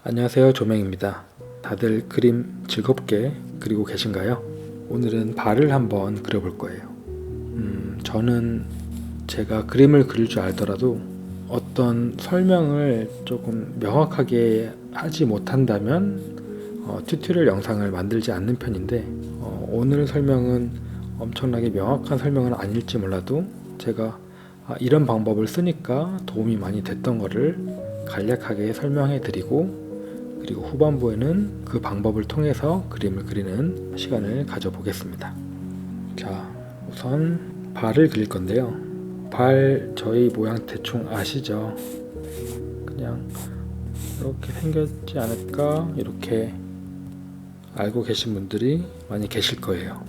안녕하세요, 조명입니다. 다들 그림 즐겁게 그리고 계신가요? 오늘은 발을 한번 그려볼 거예요. 저는 제가 그림을 그릴 줄 알더라도 어떤 설명을 조금 명확하게 하지 못한다면 튜토리얼 영상을 만들지 않는 편인데 오늘 설명은 엄청나게 명확한 설명은 아닐지 몰라도 제가 이런 방법을 쓰니까 도움이 많이 됐던 거를 간략하게 설명해 드리고, 그리고 후반부에는 그 방법을 통해서 그림을 그리는 시간을 가져보겠습니다. 자, 우선 발을 그릴 건데요. 발 저희 모양 대충 아시죠? 그냥 이렇게 생겼지 않을까, 이렇게 알고 계신 분들이 많이 계실 거예요.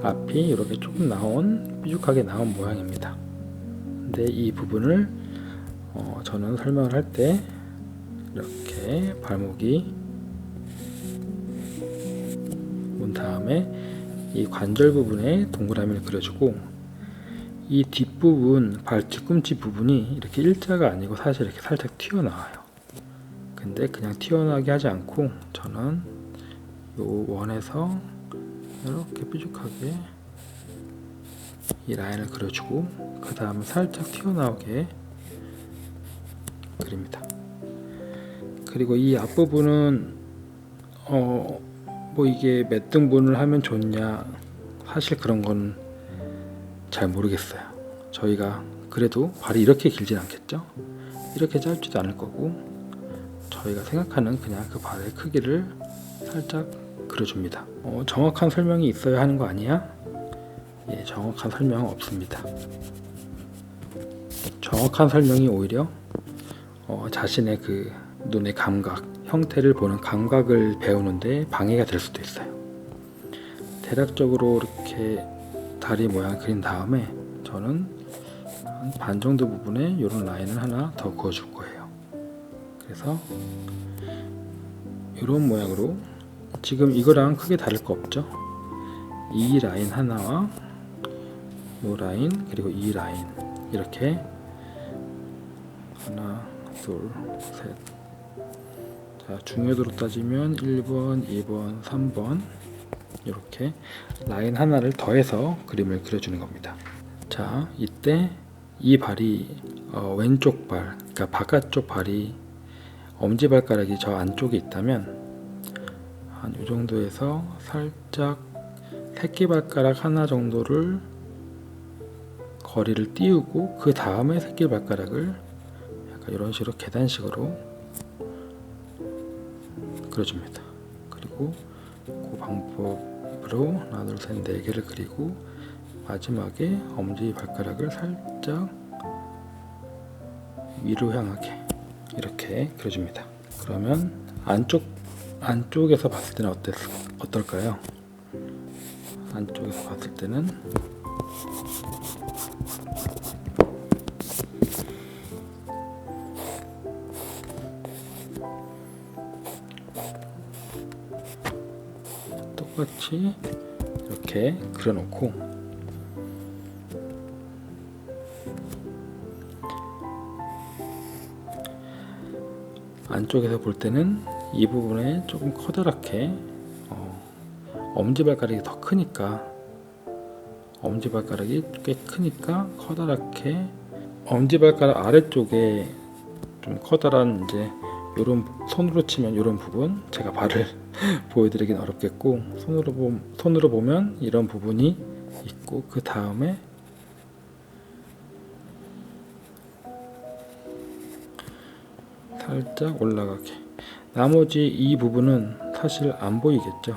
앞이 이렇게 조금 삐죽하게 나온 모양입니다. 근데 이 부분을 저는 설명을 할 때 이렇게 발목이 온 다음에 이 관절 부분에 동그라미를 그려주고, 이 뒷부분, 발 뒤꿈치 부분이 이렇게 일자가 아니고 사실 이렇게 살짝 튀어나와요. 근데 그냥 튀어나오게 하지 않고 저는 요 원에서 이렇게 삐죽하게 이 라인을 그려주고, 그 다음에 살짝 튀어나오게 그립니다. 그리고 이 앞부분은 뭐 이게 몇 등분을 하면 좋냐, 사실 그런 건 잘 모르겠어요. 저희가 그래도 발이 이렇게 길진 않겠죠? 이렇게 짧지도 않을 거고, 저희가 생각하는 그냥 그 발의 크기를 살짝 그려줍니다. 정확한 설명이 있어야 하는 거 아니야? 예, 정확한 설명은 없습니다. 정확한 설명이 오히려 자신의 그 눈의 감각, 형태를 보는 감각을 배우는데 방해가 될 수도 있어요. 대략적으로 이렇게 다리 모양을 그린 다음에 저는 한 반 정도 부분에 이런 라인을 하나 더 그어줄 거예요. 그래서 이런 모양으로, 지금 이거랑 크게 다를 거 없죠? 이 라인 하나와 이 라인, 그리고 이 라인, 이렇게 하나, 둘, 셋. 자, 중요도로 따지면 1번, 2번, 3번 이렇게 라인 하나를 더해서 그림을 그려주는 겁니다. 자, 이때 이 발이 왼쪽 발, 그러니까 바깥쪽 발이 엄지발가락이 저 안쪽에 있다면 한 이 정도에서 살짝 새끼발가락 하나 정도를 거리를 띄우고, 그 다음에 새끼발가락을 약간 이런 식으로 계단식으로 그려줍니다. 그리고 그 방법으로 하나, 둘, 셋, 네 개를 그리고 마지막에 엄지발가락을 살짝 위로 향하게 이렇게 그려줍니다. 그러면 안쪽에서 봤을 때는 어떨까요? 안쪽에서 봤을 때는 똑같이 이렇게 그려놓고, 안쪽에서 볼 때는 이 부분에 조금 커다랗게 엄지발가락이 더 크니까, 엄지발가락이 꽤 크니까 커다랗게 엄지발가락 아래쪽에 좀 커다란, 이제 요런 손으로 치면 요런 부분, 제가 발을 보여드리긴 어렵겠고, 손으로 보면 이런 부분이 있고, 그 다음에 살짝 올라가게. 나머지 이 부분은 사실 안 보이겠죠.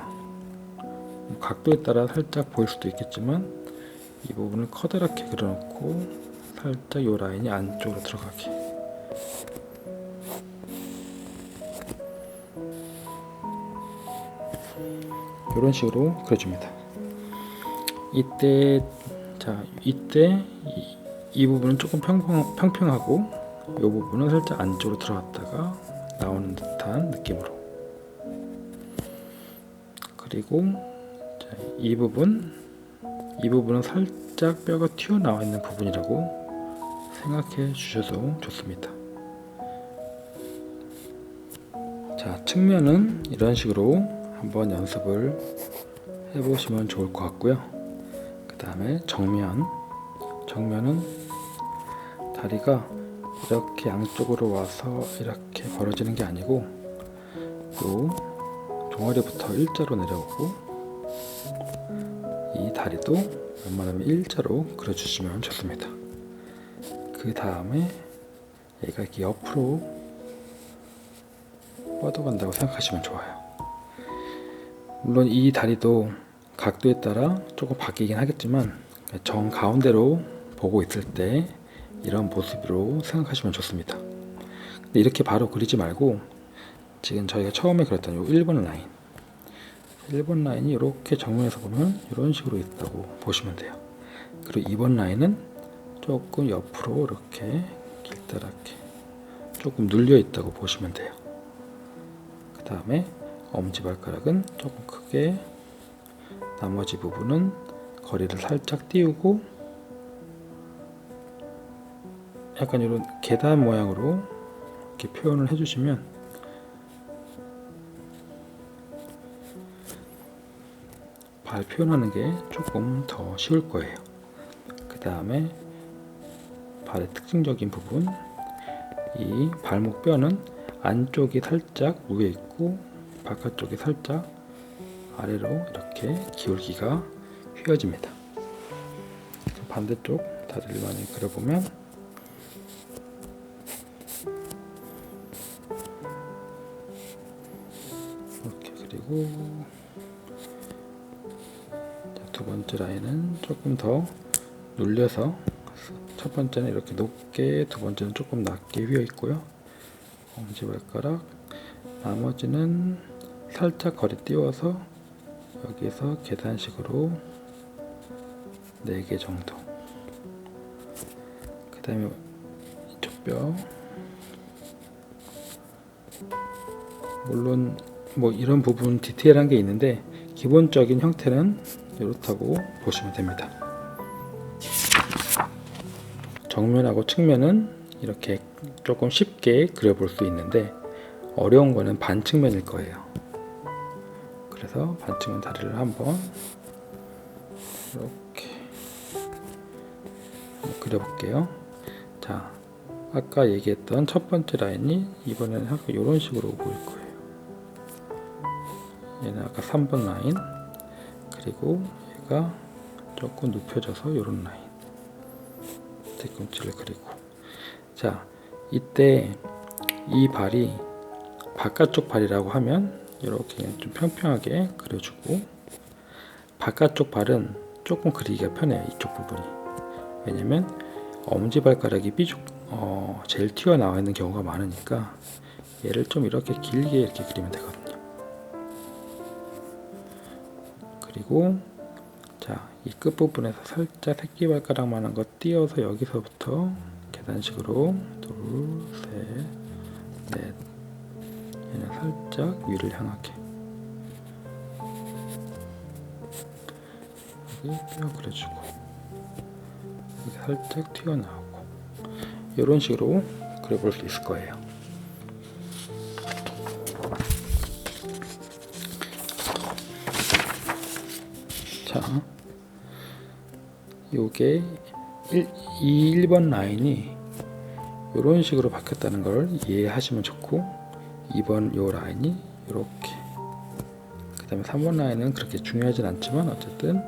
각도에 따라 살짝 보일 수도 있겠지만 이 부분을 커다랗게 그려놓고 살짝 이 라인이 안쪽으로 들어가게. 이런 식으로 그려줍니다. 이때 이 부분은 조금 평평하고, 이 부분은 살짝 안쪽으로 들어갔다가 나오는 듯한 느낌으로. 그리고 이 부분은 살짝 뼈가 튀어나와 있는 부분이라고 생각해 주셔도 좋습니다. 자, 측면은 이런 식으로 한번 연습을 해보시면 좋을 것 같고요. 그 다음에 정면은 다리가 이렇게 양쪽으로 와서 이렇게 벌어지는 게 아니고 요 종아리부터 일자로 내려오고 이 다리도 웬만하면 일자로 그려주시면 좋습니다. 그 다음에 얘가 이렇게 옆으로 뻗어간다고 생각하시면 좋아요. 물론 이 다리도 각도에 따라 조금 바뀌긴 하겠지만 정 가운데로 보고 있을 때 이런 모습으로 생각하시면 좋습니다. 근데 이렇게 바로 그리지 말고 지금 저희가 처음에 그렸던 요 1번 라인이 이렇게 정면에서 보면 이런 식으로 있다고 보시면 돼요. 그리고 2번 라인은 조금 옆으로 이렇게 길다랗게 조금 눌려 있다고 보시면 돼요. 그 다음에 엄지발가락은 조금 크게, 나머지 부분은 거리를 살짝 띄우고 약간 이런 계단 모양으로 이렇게 표현을 해주시면 발 표현하는 게 조금 더 쉬울 거예요. 그 다음에 발의 특징적인 부분, 이 발목 뼈는 안쪽이 살짝 위에 있고 바깥쪽이 살짝 아래로 이렇게 기울기가 휘어집니다. 반대쪽 다리를 많이 그려보면 이렇게 그리고 두 번째 라인은 조금 더 눌려서 첫 번째는 이렇게 높게, 두 번째는 조금 낮게 휘어 있고요. 엄지발가락, 나머지는 살짝 거리 띄워서 여기서 계단식으로 4개 정도. 그 다음에 이쪽 뼈, 물론 뭐 이런 부분 디테일한 게 있는데 기본적인 형태는 이렇다고 보시면 됩니다. 정면하고 측면은 이렇게 조금 쉽게 그려볼 수 있는데 어려운 거는 반측면일 거예요. 그래서 반측면 다리를 한번 이렇게 그려볼게요. 자, 아까 얘기했던 첫 번째 라인이 이번에는 약간 이런 식으로 보일 거예요. 얘는 아까 3번 라인, 그리고 얘가 조금 눕혀져서 이런 라인, 뒤꿈치를 그리고. 자, 이때 이 발이 바깥쪽 발이라고 하면 이렇게 그냥 좀 평평하게 그려주고, 바깥쪽 발은 조금 그리기가 편해요. 이쪽 부분이. 왜냐면 엄지발가락이 제일 튀어나와 있는 경우가 많으니까 얘를 좀 이렇게 길게 이렇게 그리면 되거든요. 그리고 자, 이 끝부분에서 살짝 새끼발가락만한 거 띄어서 여기서부터 계단식으로 둘, 셋, 넷, 얘는 살짝 위를 향하게 여기 뼈 그려주고 여기 살짝 튀어나오고 이런 식으로 그려볼 수 있을 거예요. 자, 요게 1번 라인이 이런 식으로 바뀌었다는 걸 이해하시면 좋고, 2번 요 라인이 이렇게, 그 다음에 3번 라인은 그렇게 중요하진 않지만 어쨌든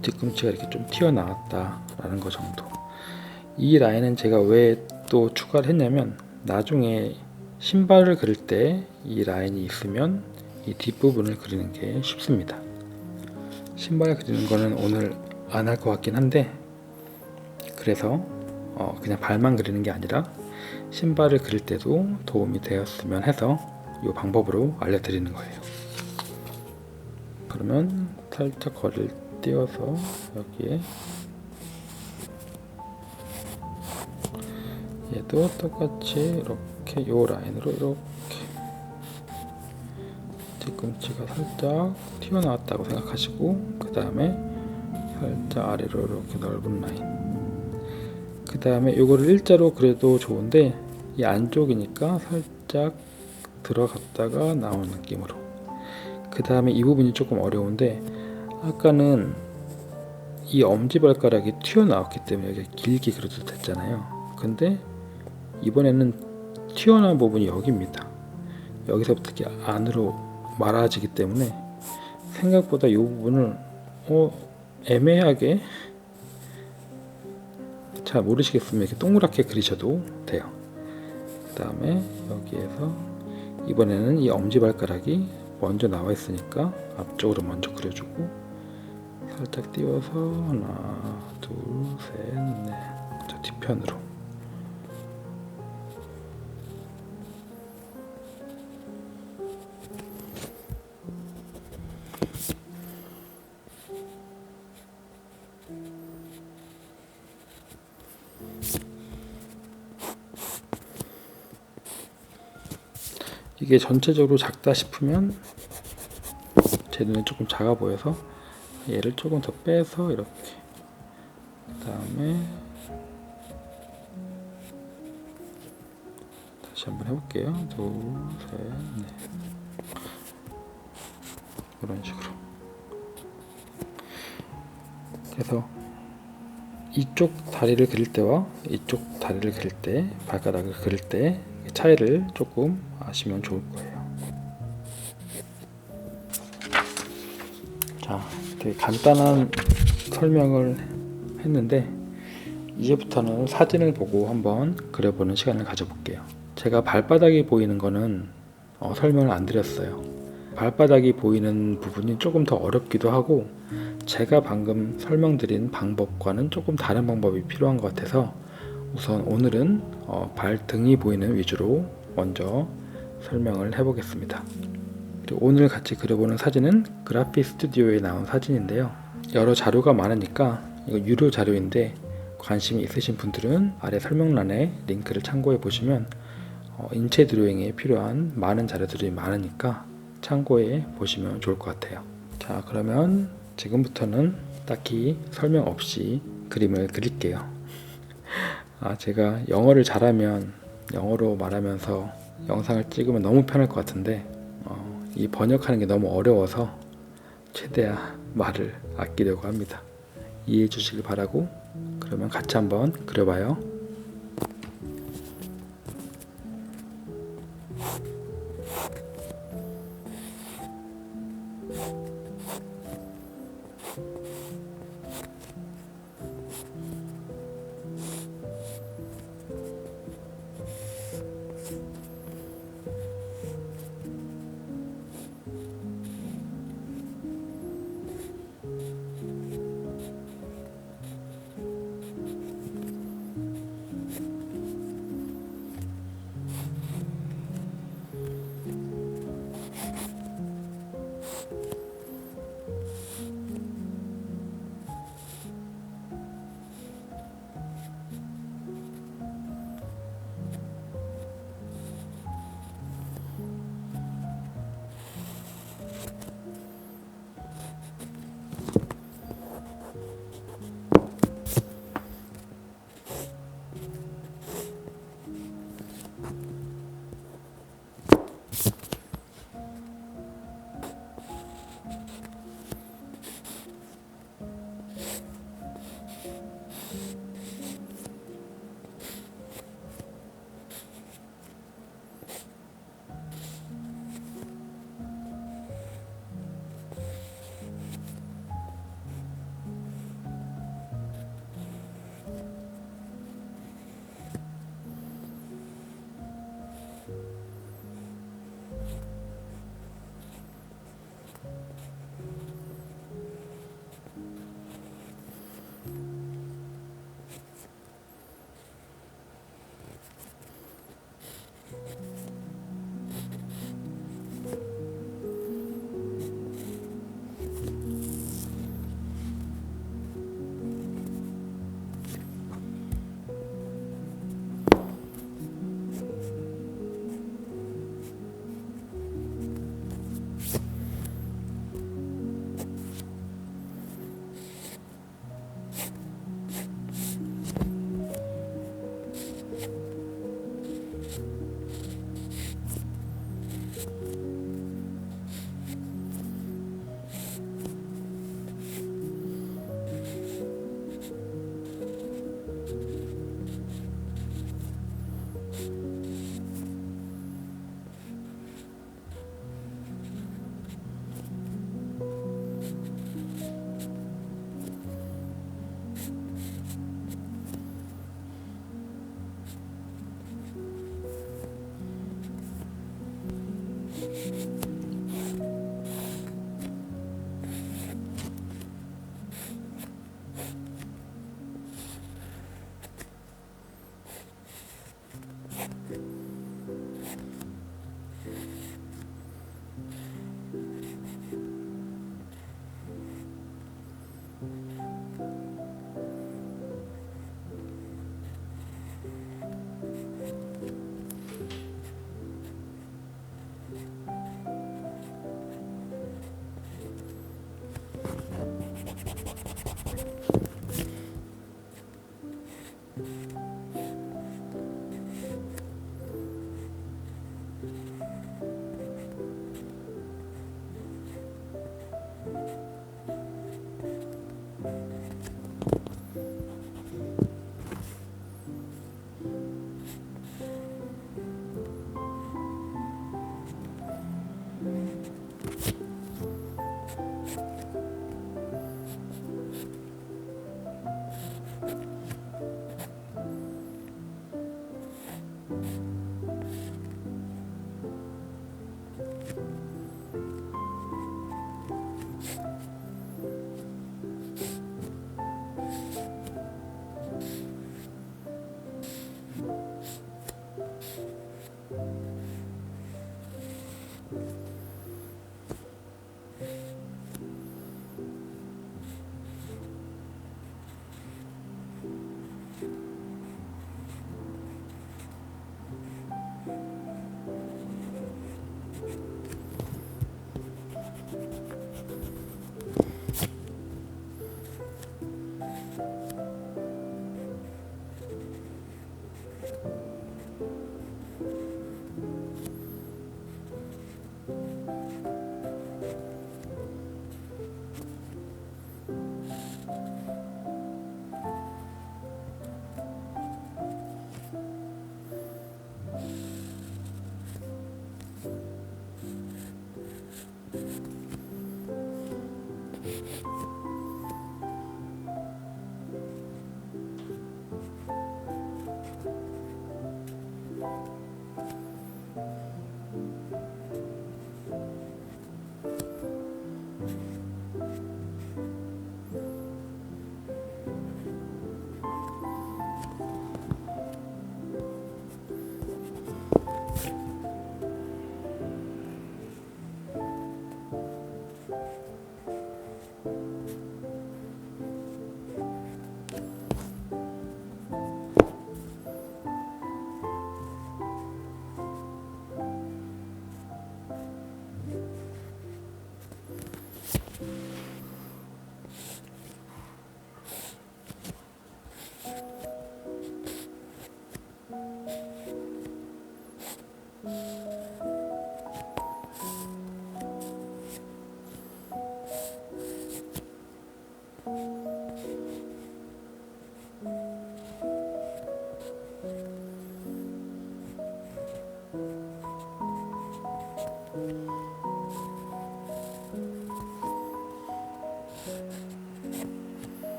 뒤꿈치가 이렇게 좀 튀어나왔다 라는 거 정도. 이 라인은 제가 왜 또 추가를 했냐면 나중에 신발을 그릴 때 이 라인이 있으면 이 뒷부분을 그리는 게 쉽습니다. 신발 그리는 거는 오늘 안 할 것 같긴 한데, 그래서 그냥 발만 그리는 게 아니라 신발을 그릴 때도 도움이 되었으면 해서 이 방법으로 알려드리는 거예요. 그러면 살짝 거리를 띄워서 여기에 얘도 똑같이 이렇게 이 라인으로 이렇게 뒤꿈치가 살짝 튀어나왔다고 생각하시고, 그 다음에 살짝 아래로 이렇게 넓은 라인, 그 다음에 이거를 일자로 그려도 좋은데 이 안쪽이니까 살짝 들어갔다가 나오는 느낌으로. 그 다음에 이 부분이 조금 어려운데, 아까는 이 엄지발가락이 튀어나왔기 때문에 여기 길게 그려도 됐잖아요. 근데 이번에는 튀어나온 부분이 여기입니다. 여기서부터 이렇게 안으로 말아지기 때문에 생각보다 이 부분을 애매하게, 잘 모르시겠으면 이렇게 동그랗게 그리셔도 돼요. 그 다음에 여기에서 이번에는 이 엄지발가락이 먼저 나와 있으니까 앞쪽으로 먼저 그려주고, 살짝 띄워서 하나, 둘, 셋, 넷. 자, 뒤편으로. 이게 전체적으로 작다 싶으면, 제 눈에 조금 작아 보여서 얘를 조금 더 빼서 이렇게, 그 다음에 다시 한번 해볼게요. 둘, 셋, 넷. 이런 식으로. 그래서 이쪽 다리를 그릴 때와 이쪽 다리를 그릴 때, 발가락을 그릴 때 차이를 조금 아시면 좋을 거예요. 자, 되게 간단한 설명을 했는데, 이제부터는 사진을 보고 한번 그려보는 시간을 가져볼게요. 제가 발바닥이 보이는 거는 설명을 안 드렸어요. 발바닥이 보이는 부분이 조금 더 어렵기도 하고, 제가 방금 설명드린 방법과는 조금 다른 방법이 필요한 것 같아서 우선 오늘은 발등이 보이는 위주로 먼저 설명을 해보겠습니다. 그리고 오늘 같이 그려보는 사진은 그래픽 스튜디오에 나온 사진인데요. 여러 자료가 많으니까 이거 유료 자료인데, 관심이 있으신 분들은 아래 설명란에 링크를 참고해 보시면 인체 드로잉에 필요한 많은 자료들이 많으니까 참고해 보시면 좋을 것 같아요. 자, 그러면 지금부터는 딱히 설명 없이 그림을 그릴게요. 제가 영어를 잘하면 영어로 말하면서 영상을 찍으면 너무 편할 것 같은데, 이 번역하는 게 너무 어려워서 최대한 말을 아끼려고 합니다. 이해해 주시길 바라고, 그러면 같이 한번 그려봐요.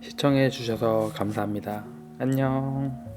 시청해 주셔서 감사합니다. 안녕.